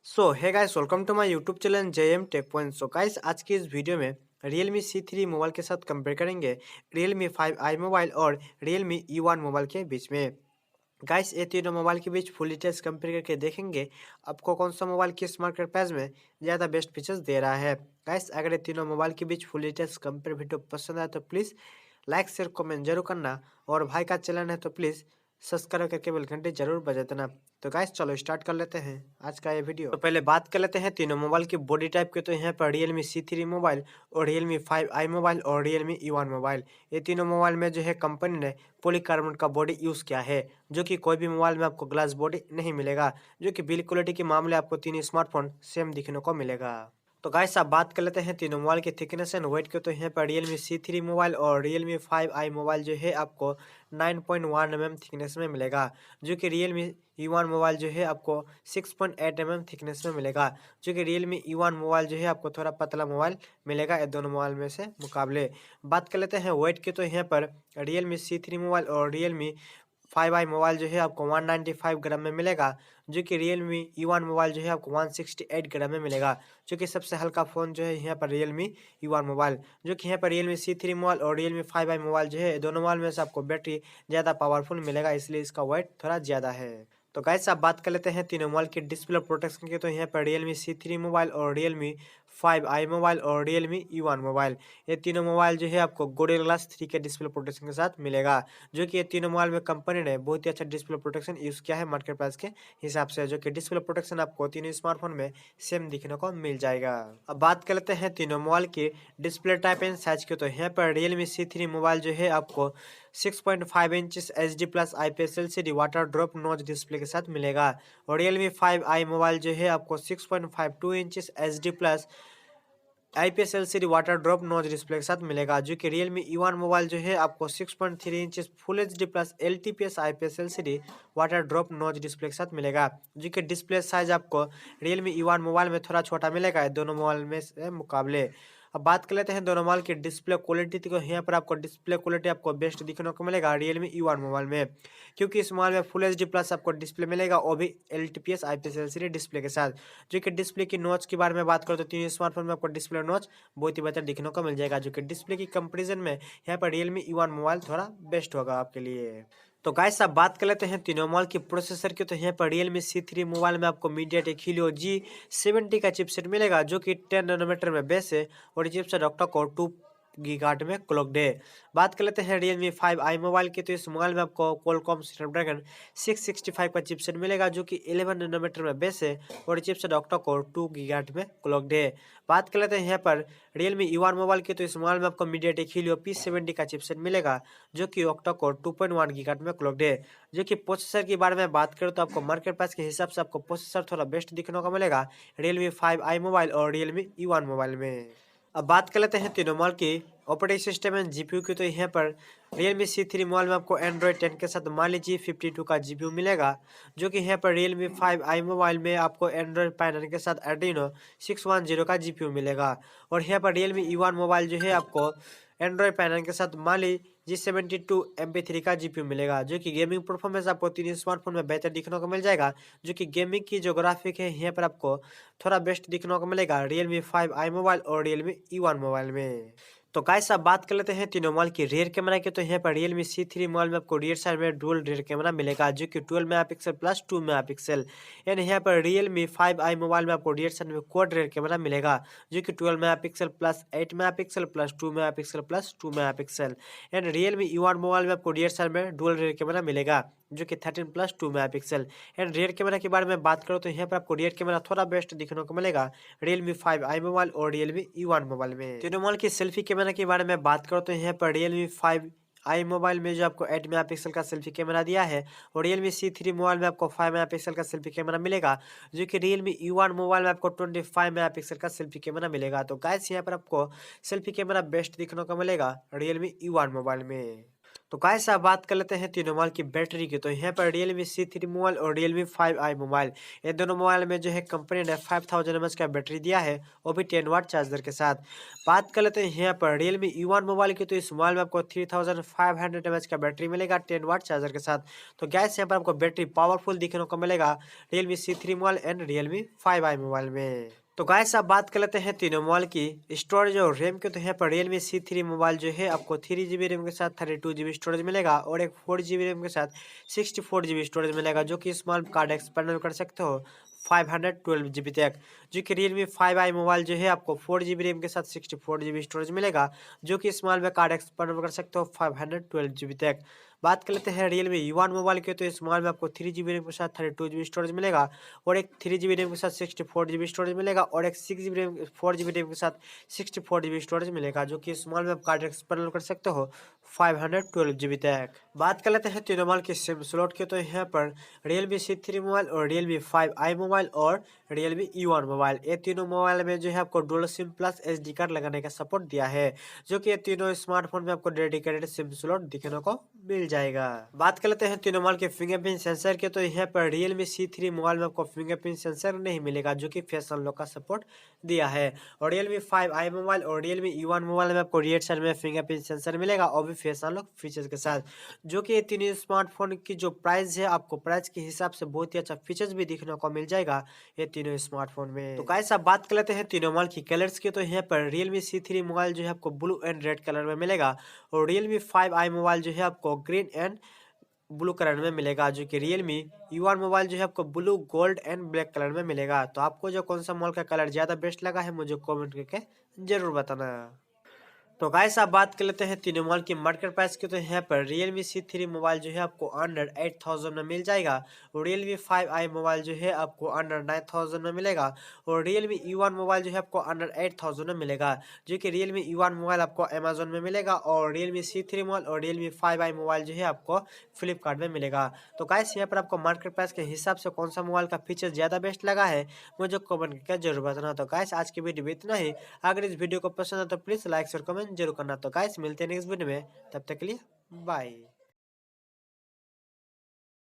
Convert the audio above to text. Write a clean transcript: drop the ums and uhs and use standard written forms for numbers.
So hi guys, welcome to my YouTube channel JM tech point. So guys, आज की इस video में Realme C3 mobile के साथ कंपेयर करेंगे Realme 5i मोबाइल और Realme E1 मोबाइल के बीच में। गाइस, ये तीनों मोबाइल के बीच फुल डिटेल्स कंपेयर करके देखेंगे आपको कौन सा मोबाइल किस मार्केट प्राइस में ज़्यादा बेस्ट फीचर्स दे रहा है। गाइस, अगर ये तीनों मोबाइल के बीच फुल डिटेल्स कंपेयर वीडियो पसंद आए तो प्लीज़ लाइक शेयर कमेंट जरूर करना, और भाई का चैनल है तो प्लीज़ सब्सक्राइब करके बेल घंटी जरूर बजा देना। तो गाइस, चलो स्टार्ट कर लेते हैं आज का ये वीडियो। तो पहले बात कर लेते हैं तीनों मोबाइल की बॉडी टाइप के। तो यहाँ पर Realme C3 मोबाइल और Realme 5i मोबाइल और Realme E1 मोबाइल, ये तीनों मोबाइल में जो है कंपनी ने पॉलीकार्बोनेट का बॉडी यूज़ किया है, जो कि कोई भी मोबाइल में आपको ग्लास बॉडी नहीं मिलेगा। जो कि बिल्ड क्वालिटी के मामले आपको तीनों स्मार्टफोन सेम दिखने को मिलेगा। तो गाइस, आप बात कर लेते हैं तीनों मोबाइल के थिकनेस एंड वेट के। तो यहाँ पर Realme C3 मोबाइल और Realme 5i मोबाइल जो है आपको 9.1 mm थिकनेस में मिलेगा, जो कि Realme E1 मोबाइल जो है आपको 6.8 mm थिकनेस में मिलेगा, जो कि Realme E1 मोबाइल जो है आपको थोड़ा पतला मोबाइल मिलेगा ये दोनों मोबाइल में से मुकाबले। बात कर लेते हैं वेट के। तो यहाँ पर Realme C3 मोबाइल और Realme 5i मोबाइल जो है आपको 195 ग्राम में मिलेगा, जो कि Realme E1 मोबाइल जो है आपको 168 ग्राम में मिलेगा, जो कि सबसे हल्का फ़ोन जो है यहाँ पर Realme E1 मोबाइल। जो कि यहाँ पर Realme C3 मोबाइल और Realme 5i मोबाइल जो है दोनों मोबाइल में से आपको बैटरी ज़्यादा पावरफुल मिलेगा, इसलिए इसका वेट थोड़ा ज़्यादा है। तो गाइस, आप बात कर लेते हैं तीनों मोबाइल की डिस्प्ले प्रोटेक्शन की। तो यहाँ पर Realme C3 मोबाइल और Realme 5i मोबाइल और Realme E1 मोबाइल, ये तीनों मोबाइल जो है आपको Gorilla Glass 3 के डिस्प्ले प्रोटेक्शन के साथ मिलेगा, जो कि ये तीनों मोबाइल में कंपनी ने बहुत ही अच्छा डिस्प्ले प्रोटेक्शन यूज़ किया है मार्केट प्राइस के हिसाब से, जो कि डिस्प्ले प्रोटेक्शन आपको तीनों स्मार्टफोन में सेम दिखने को मिल जाएगा। अब बात कर लेते हैं तीनों मोबाइल की डिस्प्ले टाइप एंड साइज की। तो यहाँ पर Realme C3 मोबाइल जो है आपको 6.5 inch HD plus IPS LCD water drop notch display के साथ मिलेगा, और Realme 5i मोबाइल जो है आपको 6.52 inch HD plus IPS LCD water drop notch display के साथ मिलेगा, जो कि Realme E1 मोबाइल जो है आपको 6.3 inch full HD plus LTPS IPS LCD water drop notch display के साथ मिलेगा, जो कि डिस्प्ले साइज आपको Realme E1 मोबाइल में थोड़ा छोटा मिलेगा दोनों मोबाइल में से मुकाबले। अब बात कर लेते हैं दोनों मोबाइल की डिस्प्ले क्वालिटी। तो यहाँ पर आपको डिस्प्ले क्वालिटी आपको बेस्ट दिखने को मिलेगा Realme E1 मोबाइल में, क्योंकि इस मोबाइल में फुल HD प्लस आपको डिस्प्ले मिलेगा, वो भी LTPS IPS LCD डिस्प्ले के साथ। जो कि डिस्प्ले की नॉच के बारे में बात करो तो तीनों स्मार्टफोन में आपको डिस्प्ले नॉच बहुत ही बेहतर दिखने को मिल जाएगा, जो कि डिस्प्ले की कंपैरिजन में यहाँ पर Realme E1 मोबाइल थोड़ा बेस्ट होगा आपके लिए। तो गाइस, आप बात कर लेते हैं तीनों मोबाइल की प्रोसेसर की। तो यहाँ पर Realme C3 मोबाइल में आपको MediaTek Helio G70 का चिपसेट मिलेगा, जो कि 10 नैनोमीटर में बेस है, और ये चिपसेट ऑक्टा कोर 2 गीगाहर्ट्ज में क्लॉक्ड है। बात कर लेते हैं Realme 5i मोबाइल की। तो इस मोबाइल में आपको Qualcomm Snapdragon 665 का चिपसेट मिलेगा, जो कि 11 नैनोमीटर में बेस है, और चिपसेट ऑक्टा कोर 2 गीगाहर्ट्ज में क्लॉक्ड है। बात कर लेते हैं यहाँ पर Realme E1 मोबाइल की। तो इस मोबाइल में आपको MediaTek Helio P70 का चिपसेट मिलेगा, जो कि ऑक्टा कोर 2.1 गीगाहर्ट्ज में क्लॉक्ड है। जो कि प्रोसेसर के बारे में बात करें तो आपको मार्केट प्राइस के हिसाब से आपको प्रोसेसर थोड़ा बेस्ट दिखने को मिलेगा Realme 5i मोबाइल और Realme E1 मोबाइल में। अब बात कर लेते हैं तीनों मोबाइल की ऑपरेटिंग सिस्टम एंड GPU की। तो यहाँ पर Realme C3 मोबाइल में आपको Android 10 के साथ Mali G52 का GPU मिलेगा, जो कि यहाँ पर Realme 5i मोबाइल में आपको Android Pine 9 के साथ Adreno 610 का GPU मिलेगा, और यहाँ पर Realme E1 मोबाइल जो है आपको Android Pine 9 के साथ Mali G72 MP3 का GPU मिलेगा, जो कि गेमिंग परफॉर्मेंस आपको तीनों स्मार्टफोन में बेहतर दिखने को मिल जाएगा, जो कि गेमिंग की जो ग्राफिक है यहाँ पर आपको थोड़ा बेस्ट दिखने को मिलेगा Realme 5i मोबाइल और Realme E1 मोबाइल में। तो गाइस, अब बात कर लेते हैं तीनों मोबाइल की रियर कैमरा की। तो यहाँ पर Realme C3 मोबाइल में आपको रियर साइड में डुअल रियर कैमरा मिलेगा, जो कि 12 मेगापिक्सल प्लस 2 मेगापिक्सल। एंड यहाँ पर Realme 5i मोबाइल में आपको रियर साइड में क्वाड रियर कैमरा मिलेगा, जो कि 12 megapixel plus 8 megapixel plus 2 megapixel plus 2 megapixel. And Realme E1 mobile में आपको रियर साइड में डुअल रियर कैमरा मिलेगा, जो कि 13 plus 2 megapixel. And rear camera के बारे में बात करो तो यहाँ पर आपको रियर कैमरा थोड़ा बेस्ट दिखने को मिलेगा Realme 5i मोबाइल और Realme E1 मोबाइल में। तीनों मोबाइल की सेल्फी कैमरा के बारे में बात करो तो यहाँ पर Realme 5i मोबाइल में जो आपको 8 मेगापिक्सल का सेल्फी कैमरा दिया है, और Realme C3 मोबाइल में आपको 5 मेगापिक्सल का सेल्फी कैमरा मिलेगा, जो कि Realme E1 मोबाइल में आपको 25 मेगापिक्सल का सेल्फी कैमरा मिलेगा। तो गाइस, यहाँ पर आपको सेल्फी कैमरा बेस्ट दिखने को मिलेगा Realme E1 मोबाइल में। तो गाइस अब बात कर लेते हैं तीनों मोबाइल की बैटरी की। तो यहाँ पर Realme C3 मोबाइल और Realme 5i मोबाइल, ये दोनों मोबाइल में जो है कंपनी ने 5000 mAh का बैटरी दिया है, वो भी 10 वाट चार्जर के साथ। बात कर लेते हैं यहाँ पर Realme U1 मोबाइल की। तो इस मोबाइल में आपको 3500 mAh का बैटरी मिलेगा 10 वाट चार्जर के साथ। तो गैस यहाँ पर आपको बैटरी पावरफुल दिखने को मिलेगा Realme C3 mobile and Realme 5i mobile में। तो गाइस अब बात कर लेते हैं तीनों मोबाइल की स्टोरेज और रैम के। तो यहाँ पर Realme C3 मोबाइल जो है आपको 3GB रैम के साथ 32GB स्टोरेज मिलेगा और एक 4GB रैम के साथ 64GB स्टोरेज मिलेगा, जो कि स्मॉल कार्ड एक्सपेंड कर सकते हो 512GB तक। जो कि Realme 5i मोबाइल जो है आपको 4GB रैम के साथ 64GB स्टोरेज मिलेगा, जो कि स्मॉल में कार्ड एक्सपेंड कर सकते हो 512GB तक। बात कर लेते हैं Realme U1 मोबाइल के। तो इस मोबाइल में आपको 3GB रैम के साथ 32GB स्टोरेज मिलेगा और एक 3GB रैम के साथ 64GB स्टोरेज मिलेगा और एक 6GB रैम 4GB रैम के साथ 64GB स्टोरेज मिलेगा, जो कि स्मॉल में आप कार्ड एक्सपेंड कर सकते हो 512GB तक। बात कर लेते हैं तीनों मोबाइल के सिम स्लॉट के। तो यहाँ पर Realme C3 मोबाइल और Realme 5i मोबाइल और Realme U1 मोबाइल, ये तीनों मोबाइल में जो है आपको dual SIM plus SD card लगाने का सपोर्ट दिया है, जो कि ये तीनों स्मार्टफोन में आपको डेडिकेटेड सिम स्लॉट दिखने को मिल जाएगा। बात कर लेते हैं तीनों मोबाइल के फिंगरप्रिंट सेंसर के। तो यहाँ पर Realme C3 मोबाइल में आपको फिंगरप्रिंट सेंसर नहीं मिलेगा, जो कि फेस अनलॉक का सपोर्ट दिया है। और Realme 5i मोबाइल और Realme U1 मोबाइल में आपको रियर साइड में फिंगरप्रिंट सेंसर मिलेगा और भी फेस अनलॉक फीचर्स के साथ, जो कि ये तीनों स्मार्टफोन की जो प्राइस है, आपको प्राइस के हिसाब से बहुत ही अच्छा फीचर्स भी दिखने को मिल जाएगा ये तीनों स्मार्टफोन में। तो गाइस अब बात कर लेते हैं तीनों मोबाइल की कलर्स की। तो यहाँ पर Realme C3 मोबाइल जो है आपको ब्लू एंड रेड कलर में मिलेगा और Realme 5i मोबाइल जो है आपको ग्रीन एंड ब्लू कलर में मिलेगा, जो कि Realme U1 मोबाइल जो है आपको blue gold and black colour में मिलेगा। तो आपको जो कौन सा मोबाइल का कलर ज़्यादा बेस्ट लगा है मुझे कमेंट करके जरूर बताना। तो गाइस आप बात कर लेते हैं तीनों मोबाइल की मार्केट प्राइस की। तो यहाँ पर Realme C3 मोबाइल जो है आपको अंडर 8000 में मिल जाएगा और Realme 5i मोबाइल जो है आपको अंडर 9000 में मिलेगा और Realme U1 मोबाइल जो है आपको अंडर 8000 में मिलेगा, जो कि Realme U1 मोबाइल आपको अमेजोन में मिलेगा और Realme C3 मोबाइल और Realme 5i मोबाइल जो है आपको फ्लिपकार्ट में मिलेगा। तो गाइस यहाँ पर आपको मार्केट प्राइस के हिसाब से कौन सा मोबाइल का फीचर ज़्यादा बेस्ट लगा है मुझे कमेंट करके जरूर बताना। तो गाइस आज की वीडियो में इतना ही। अगर इस वीडियो को पसंद है तो प्लीज़ लाइक और कमेंट जरूर करना। तो गाइस मिलते हैं नेक्स्ट वीडियो में, तब तक के लिए बाय।